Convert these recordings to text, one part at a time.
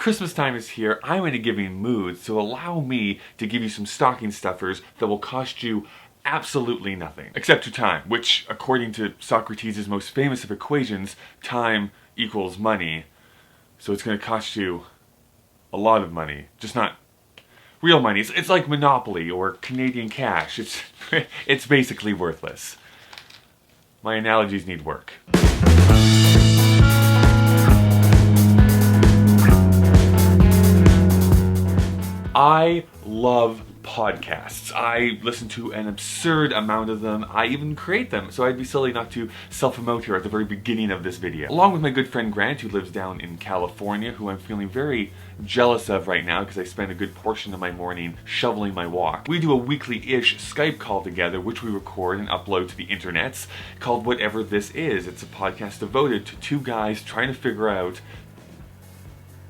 Christmas time is here. I'm in a giving mood, so allow me to give you some stocking stuffers that will cost you absolutely nothing. Except your time, which, according to Socrates' most famous of equations, time equals money. So it's going to cost you a lot of money. Just not real money. It's like Monopoly or Canadian cash. It's basically worthless. My analogies need work. I love podcasts. I listen to an absurd amount of them. I even create them, so I'd be silly not to self-promote here at the very beginning of this video. Along with my good friend Grant, who lives down in California, who I'm feeling very jealous of right now because I spend a good portion of my morning shoveling my walk. We do a weekly-ish Skype call together, which we record and upload to the internets, called Whatever This Is. It's a podcast devoted to two guys trying to figure out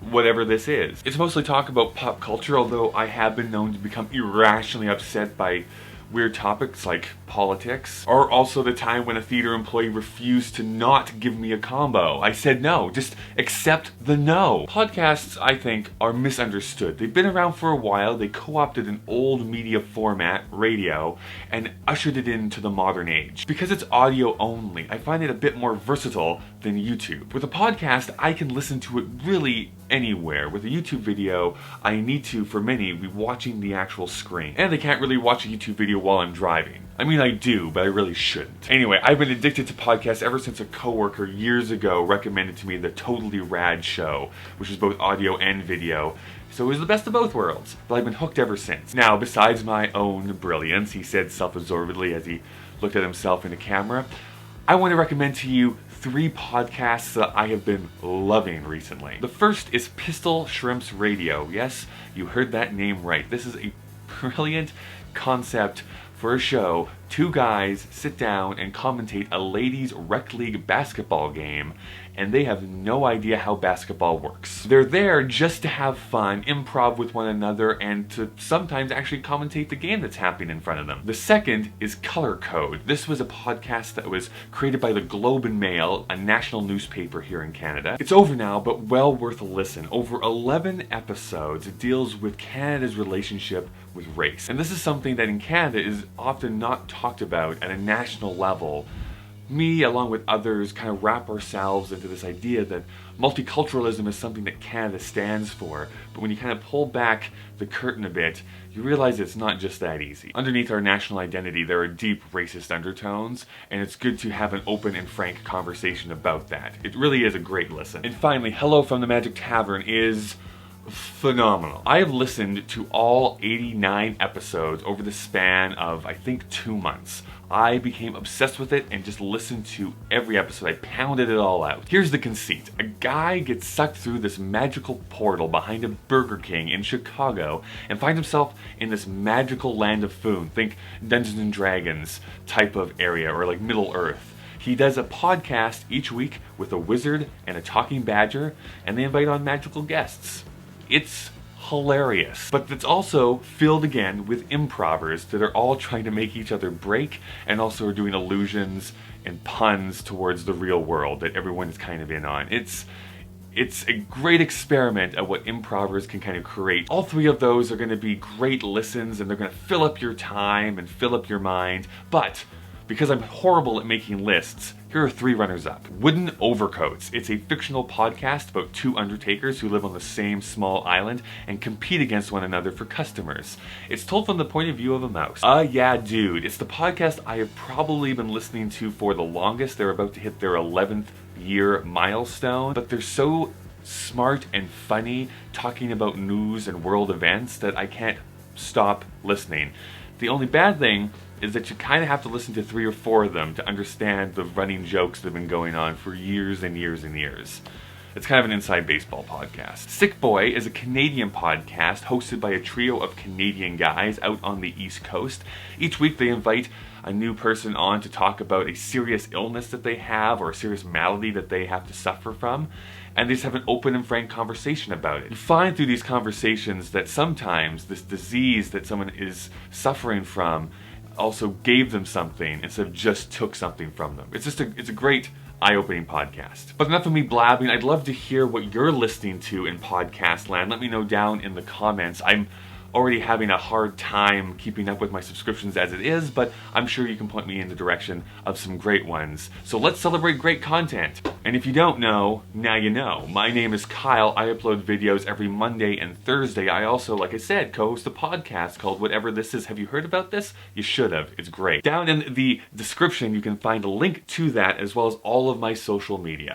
whatever this is. It's mostly talk about pop culture, although I have been known to become irrationally upset by weird topics like politics, or also the time when a theater employee refused to not give me a combo. I said no, just accept the no. Podcasts, I think, are misunderstood. They've been around for a while. They co-opted an old media format, radio, and ushered it into the modern age. Because it's audio only, I find it a bit more versatile than YouTube. With a podcast, I can listen to it really anywhere. With a YouTube video, I need to, for many, be watching the actual screen. And I can't really watch a YouTube video while I'm driving. I mean, I do, but I really shouldn't. Anyway, I've been addicted to podcasts ever since a coworker years ago recommended to me the Totally Rad Show, which is both audio and video. So it was the best of both worlds, but I've been hooked ever since. Now, besides my own brilliance, he said self-absorbedly as he looked at himself in the camera, I want to recommend to you 3 podcasts that I have been loving recently. The first is Pistol Shrimps Radio. Yes, you heard that name right. This is a brilliant concept for a show. 2 guys sit down and commentate a ladies' rec league basketball game, and they have no idea how basketball works. They're there just to have fun, improv with one another, and to sometimes actually commentate the game that's happening in front of them. The second is Color Code. This was a podcast that was created by the Globe and Mail, a national newspaper here in Canada. It's over now, but well worth a listen. Over 11 episodes, it deals with Canada's relationship with race. And this is something that in Canada is often not talked about at a national level. Me, along with others, kind of wrap ourselves into this idea that multiculturalism is something that Canada stands for, but when you kind of pull back the curtain a bit, you realize it's not just that easy. Underneath our national identity, there are deep racist undertones, and it's good to have an open and frank conversation about that. It really is a great listen. And finally, Hello from the Magic Tavern is phenomenal. I have listened to all 89 episodes over the span of, I think, 2 months. I became obsessed with it and just listened to every episode. I pounded it all out. Here's the conceit. A guy gets sucked through this magical portal behind a Burger King in Chicago and finds himself in this magical land of food. Think Dungeons and Dragons type of area, or like Middle Earth. He does a podcast each week with a wizard and a talking badger, and they invite on magical guests. It's hilarious, but it's also filled again with improvers that are all trying to make each other break, and also are doing allusions and puns towards the real world that everyone is kind of in on. It's a great experiment at what improvers can kind of create. All 3 of those are going to be great listens, and they're going to fill up your time and fill up your mind, but because I'm horrible at making lists, here are 3 runners-up. Wooden Overcoats. It's a fictional podcast about 2 undertakers who live on the same small island and compete against one another for customers. It's told from the point of view of a mouse. Yeah, dude. It's the podcast I have probably been listening to for the longest. They're about to hit their 11th year milestone, but they're so smart and funny talking about news and world events that I can't stop listening. The only bad thing is that you kind of have to listen to 3 or 4 of them to understand the running jokes that have been going on for years and years and years. It's kind of an inside baseball podcast. Sick Boy is a Canadian podcast hosted by a trio of Canadian guys out on the East Coast. Each week they invite a new person on to talk about a serious illness that they have, or a serious malady that they have to suffer from, and they just have an open and frank conversation about it. You find through these conversations that sometimes this disease that someone is suffering from also gave them something instead of just took something from them. It's a great eye-opening podcast. But enough of me blabbing. I'd love to hear what you're listening to in podcast land. Let me know down in the comments. I'm already having a hard time keeping up with my subscriptions as it is, but I'm sure you can point me in the direction of some great ones. So let's celebrate great content. And if you don't know, now you know. My name is Kyle. I upload videos every Monday and Thursday. I also, like I said, co-host a podcast called Whatever This Is. Have you heard about this? You should have. It's great. Down in the description, you can find a link to that as well as all of my social media.